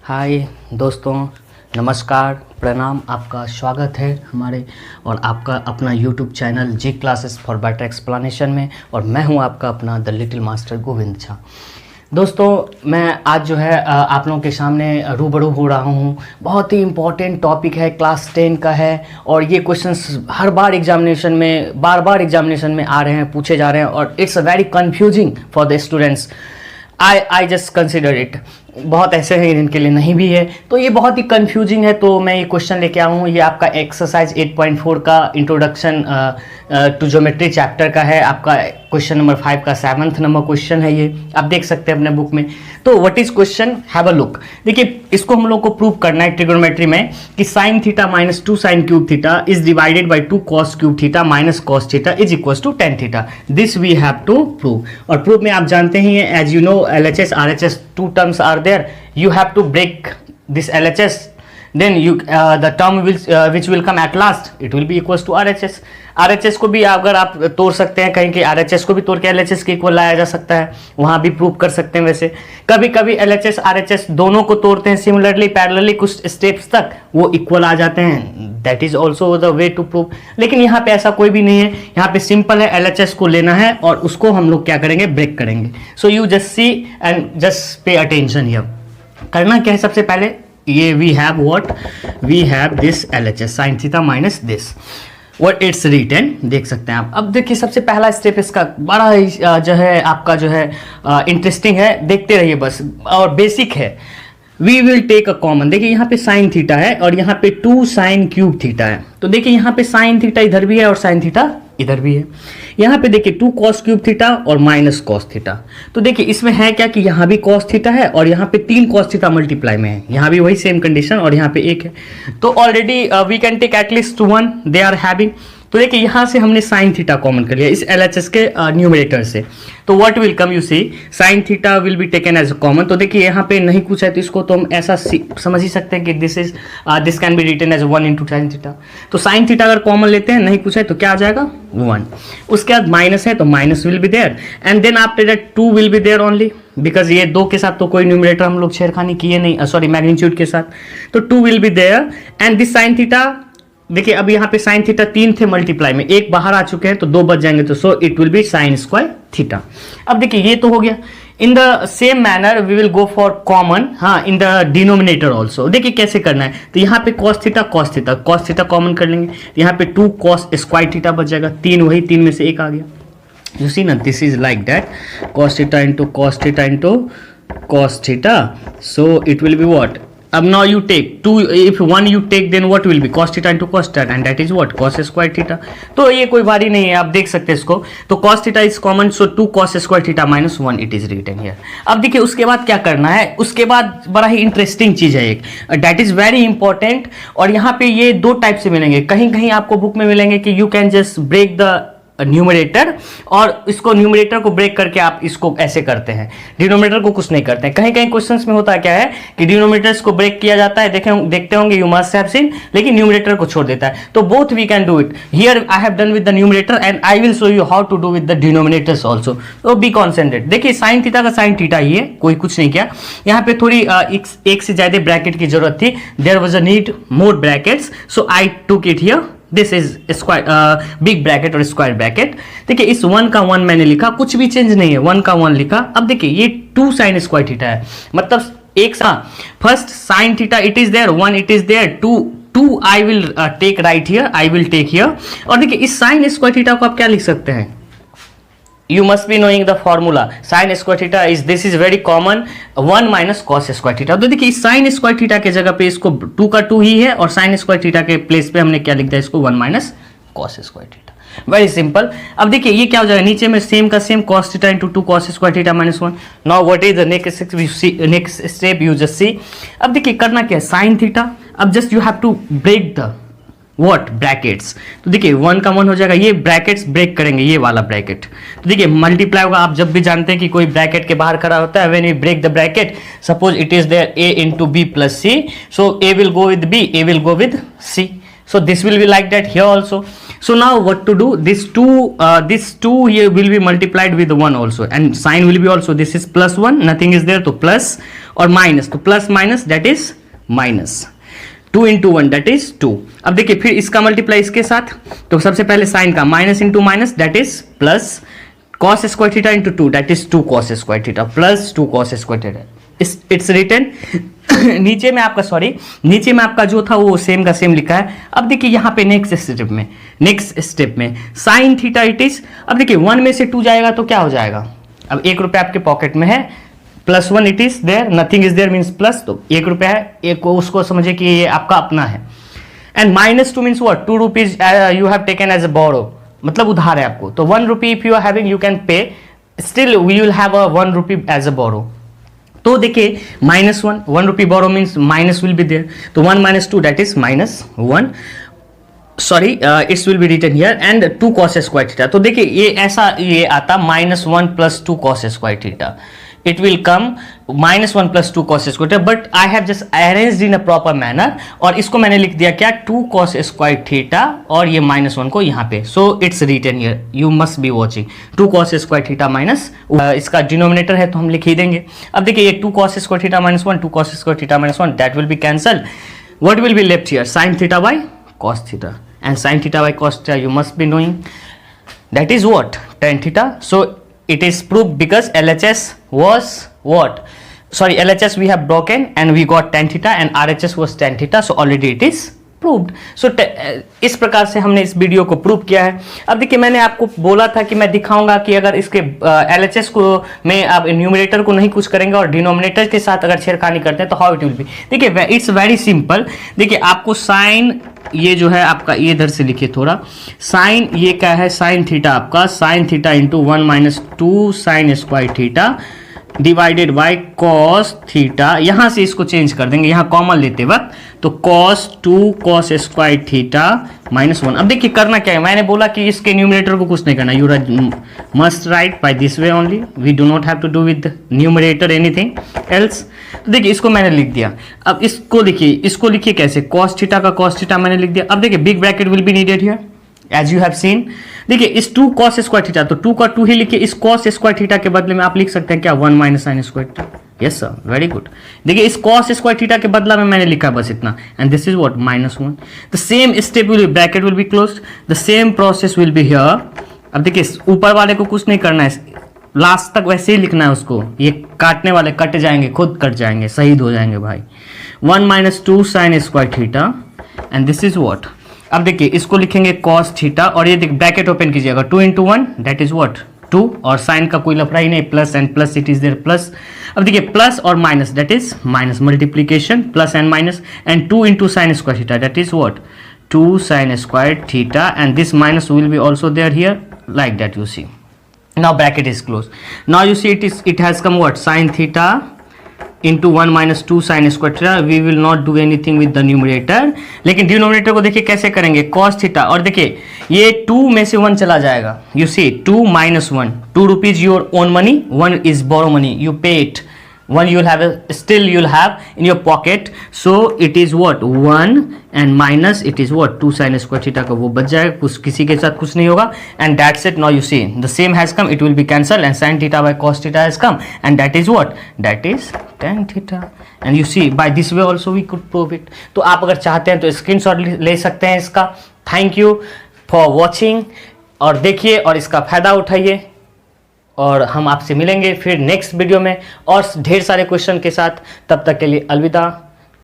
हाय दोस्तों, नमस्कार, प्रणाम। आपका स्वागत है हमारे और आपका अपना YouTube channel G classes for better explanation में। और मैं हूं आपका अपना the little master Govind Jha. दोस्तों, मैं आज जो है आप लोगों के सामने रूबरू हो रहा हूं। बहुत ही इम्पोर्टेंट टॉपिक है, क्लास 10 का है और ये क्वेश्चंस हर बार एग्जामिनेशन में बार एग्जामिनेशन में आ रहे हैं, पूछे जा रहे हैं और it's a very confusing for the students. I just consider it. बहुत ऐसे हैं जिनके लिए नहीं भी है, तो ये बहुत ही कंफ्यूजिंग है। तो मैं ये क्वेश्चन लेके आया हूँ। ये आपका एक्सरसाइज 8.4 का इंट्रोडक्शन टू ज्योमेट्री चैप्टर का है। आपका क्वेश्चन नंबर 5 का 7th नंबर क्वेश्चन है। ये आप देख सकते हैं अपने बुक में। तो what is question, have a look. देखिए, इसको हम लोग को प्रूव करना है ट्रिगोनोमेट्री में कि sine theta minus 2 sine cube theta is divided by 2 cos cube theta minus cos theta is equal to tan theta. This we have to prove. और प्रूव में आप जानते ही हैं, as you know, LHS RHS two terms are there. You have to break this LHS, then the term which will come at last, it will be equals to RHS. RHS को भी अगर आप तोड़ सकते हैं, कहीं कि RHS को भी तोड़ के LHS के इक्वल लाया जा सकता है, वहाँ भी प्रूव कर सकते हैं। वैसे कभी कभी LHS RHS दोनों को तोड़ते हैं सिमिलरली पैरेलली, कुछ स्टेप्स तक वो इक्वल आ जाते हैं। That is also the way to prove. लेकिन यहाँ पे ऐसा कोई भी नहीं है। यहाँ पे सिंपल है, LHS को लेना है और उसको हम लोग क्या करेंगे, ब्रेक करेंगे। So you just see and just pay attention here. करना क्या है, सबसे पहले ये we have this LHS sine theta minus this what it's written, देख सकते हैं आप। अब देखिए, सबसे पहला स्टेप इसका बड़ा ही जो है आपका जो है इंटरेस्टिंग है, देखते रहिए बस, और बेसिक है। We will take a common. देखिए, यहाँ पे साइन थीटा है और यहाँ पे 2 साइन क्यूब थीटा है। तो देखिए, यहाँ पे साइन थीटा इधर भी है और साइन थीटा इधर भी है। यहाँ पे देखिए 2 कॉस क्यूब थीटा और माइनस कॉस थीटा। तो देखिए, इसमें है क्या कि यहाँ भी कॉस थीटा है और यहाँ पे 3 कॉस थीटा मल्टीप्लाई में है। यहाँ भी वही सेम कंडीशन और यहाँ पे 1 है। तो already we can take at least 1 they are having. तो देखिए, यहाँ से हमने साइन थीटा कॉमन कर लिया इस LHS के न्यूमरेटर से। तो what will come, you see sine theta will be taken as a common. तो देखिए, यहाँ पे नहीं कुछ है तो इसको तो हम ऐसा समझ ही सकते हैं कि this can be written as 1 into sine theta. तो साइन थीटा अगर कॉमन लेते हैं, नहीं कुछ है तो क्या आ जाएगा, 1। उसके बाद माइनस है तो minus will be there and then after that 2 will be there only, because ये 2 के साथ तो कोई न्यूमरेटर हम लोग छेड़खानी किए नहीं, सॉरी मैग्नीट्यूड के साथ। तो 2 will be there and this sine theta. देखिए, अब यहाँ पे साइन थीटा 3 थे मल्टीप्लाई में, 1 बाहर आ चुके हैं तो 2 बच जाएंगे, तो so it will be sine square theta. अब देखिए, ये तो हो गया। In the same manner we will go for common, हाँ, इन द डिनोमिनेटर ऑल्सो। देखिए कैसे करना है। तो यहाँ पे कॉस थीटा कॉमन कर लेंगे। यहाँ पे 2 कॉस स्क्वायर थीटा बच जाएगा, 3 वही, 3 में से 1 आ गया। यू सी ना, this is like that, cos theta into cos theta into cos theta. So it will be what, अब now you take 2, if 1 you take then what will be cos theta into cos theta and that is what cos square theta। तो ये कोई भारी नहीं है, आप देख सकते हैं इसको। तो cos theta is common, so 2 cos square theta minus 1 it is written here। अब देखिए, उसके बाद क्या करना है, उसके बाद बड़ा ही इंटरेस्टिंग चीज है एक, that is very important। और यहाँ पे ये 2 टाइप से मिलेंगे, कहीं कहीं आपको बुक में मिलेंगे कि you can just break the numerator, और इसको न्यूमरेटर को ब्रेक करके आप इसको ऐसे करते हैं, डिनोमिनेटर को कुछ नहीं करते हैं। कहीं कहीं क्वेश्चंस में होता है क्या है कि डिनोमिनेटर्स को ब्रेक किया जाता है, देखते होंगे, यू मस्ट हैव सीन, लेकिन न्यूमरेटर को छोड़ देता है। तो both we can do it. Here I have done with the numerator and I will show you how to do with the denominators also. तो बी कॉन्सेंट्रेट। देखिए, sine theta का sine theta ही है, कोई कुछ नहीं किया। यहाँ पे थोड़ी एक से ज्यादा ब्रैकेट की जरूरत थी, there was a need more brackets, so I took it here. This is square, big bracket और स्क्वायर ब्रैकेट। देखिए, इस 1 का 1 मैंने लिखा, कुछ भी चेंज नहीं है, 1 का 1 लिखा। अब देखिए, ये 2 साइन स्क्वायर थीटा है, मतलब एक सा first sine theta it is there, 1 it is there, 2 I will take right here, I will take here. और देखिए, इस साइन स्क्वायर थीटा को आप क्या लिख सकते हैं, you must be knowing the formula sin square theta is, this is very common, 1 minus cos square theta। तो देखिए, इस sin square theta के जगह पे इसको 2 का 2 ही है और sin square theta के प्लेस पे हमने क्या लिख दिया, इसको 1 minus cos square theta। Very simple. अब देखिए, ये क्या हो जाएगा, नीचे में सेम का same cos theta into 2 cos square theta minus 1। Now what is the next step, you just see. अब देखिए, करना क्या है, sin theta, अब just you have to break the what brackets. तो देखिए, 1 का 1 हो जाएगा, ये ब्रैकेट्स ब्रेक करेंगे, ये वाला ब्रैकेट। तो देखिए, मल्टीप्लाई होगा। आप जब भी जानते हैं कि कोई ब्रैकेट के बाहर खड़ा होता है, when we break the bracket, suppose it is there a into b plus c, so a will go with b, a will go with c, So this will be like that here also. So now what to do? This 2 here will be multiplied with 1 also, and sign will be also, this is plus 1, nothing is there, तो plus और minus, तो plus minus that is minus, 2 into 1 that is 2. अब देखिए फिर इसका multiply इसके साथ, तो सबसे पहले साइन का minus into minus that is plus cos square theta into 2 that is 2 cos square theta plus 2 cos square theta. It's written नीचे में आपका जो था वो सेम का सेम लिखा है. अब देखिए यहाँ पे नेक्स्ट स्टेप में साइन थीटा इट इज. अब देखिए 1 में से 2 जाएगा तो क्या हो जाएगा? अब 1 रुपया आपके पॉकेट में है, plus 1 it is there, nothing is there means plus, तो 1 रुपया है, एक को उसको समझे कि ये आपका अपना है. And minus 2 means what? 2 rupees you have taken as a borrow, मतलब उधार है आपको. तो 1 rupee if you are having you can pay, still we will have a 1 rupee as a borrow. तो देखिए -1 rupee borrow means minus will be there, तो 1 minus 2 that is -1. Sorry it's will be written here and 2 cos square theta. तो देखिए ये आता -1 plus 2 cos square theta. It will come -1 plus 2 cos square theta, but I have just arranged in a proper manner. और इसको मैंने लिख दिया क्या? 2 cos square theta और ये -1 को यहाँ पे. So it's written here. You must be watching. 2 cos square theta minus इसका डिनोमिनेटर है तो हम लिख ही देंगे. अब देखिए ये 2 cos square theta -1, 2 cos square theta -1 that will be cancelled. What will be left here? Sin theta by cos theta, and sin theta by cos theta you must be knowing. That is what? Tan theta. So it is proved because LHS was what? Sorry, LHS we have broken and we got tan theta and RHS was tan theta. So already it is proved. So इस प्रकार से हमने इस video को prove किया है. अब देखिए मैंने आपको बोला था कि मैं दिखाऊंगा कि अगर इसके LHS को में आप न्यूमरेटर को नहीं कुछ करेंगे और डिनोमिनेटर के साथ अगर छेड़खानी करते हैं तो हाउ इट विल बी. देखिए इट्स वेरी सिंपल. देखिए आपको साइन ये जो है आपका, ये इधर से लिखिए थोड़ा, साइन ये क्या है? साइन थीटा आपका, sine theta into 1 minus 2 sign square theta divided by cos theta. यहां से इसको चेंज कर देंगे यहाँ कॉमन लेते वक्त, तो कॉस 2 cos स्क्वायर थीटा -1. अब देखिए करना क्या है, मैंने बोला कि इसके न्यूमरेटर को कुछ नहीं करना. You must write by this way only. We do not have to do with numerator anything else. तो देखिए इसको मैंने लिख दिया. अब इसको लिखिए कैसे? कॉस थीटा का कॉस थीटा मैंने लिख दिया. अब देखिए big bracket will be needed here as you have seen. देखिए इस 2 cos स्क्वायर थीटा, तो 2 का 2 ही लिखिए. इस cos स्क्वायर थीटा के बदले में आप लिख सकते हैं क्या? 1 minus sin square theta. Yes sir, very good. देखिए इस cos स्क्वायर थीटा के बदला में मैंने लिखा बस इतना, and this is what? -1. The same step will be, bracket will be closed, the same process will be here. अब देखिए ऊपर वाले को कुछ नहीं करना है, लास्ट तक वैसे ही लिखना है उसको. ये काटने वाले कट जाएंगे, खुद कट जाएंगे, शहीद हो जाएंगे भाई. 1 minus 2 sin square theta and this is what? अब देखिए इसको लिखेंगे cos थीटा और ये देखिए ब्रैकेट ओपन कीजिएगा, 2 into 1 दैट इज व्हाट? 2. और साइन का कोई लफड़ा ही नहीं, plus and plus it is there plus. अब देखिए प्लस और minus that is minus, multiplication plus and minus, and 2 into sin square theta that is what? 2 sin square theta, and this minus will be also there here like that. You see now bracket is closed. Now you see it has come what? Sin theta into 1 minus 2 sin square theta. We will not do anything with the numerator. लेकिन denominator को देखिए कैसे करेंगे? cos theta. और देखिए ये 2 में से 1 चला जाएगा. You see 2 minus 1. 2 rupees your own money, 1 is borrow money. You pay it. 1 you'll have still you'll have in your pocket. So it is what? 1 and minus it is what? 2 sin square theta का वो बच जाएगा, कुछ किसी के साथ कुछ नहीं होगा. And that's it. Now you see the same has come. It will be cancelled and sin theta by cos theta has come. And that is what? That is tan theta. And you see by this way also we could prove it. तो आप अगर चाहते हैं तो screenshot ले सकते हैं इसका. Thank you for watching. और देखिए और इसका फायदा उठाइए, और हम आपसे मिलेंगे फिर नेक्स्ट वीडियो में और ढेर सारे क्वेश्चन के साथ. तब तक के लिए अलविदा.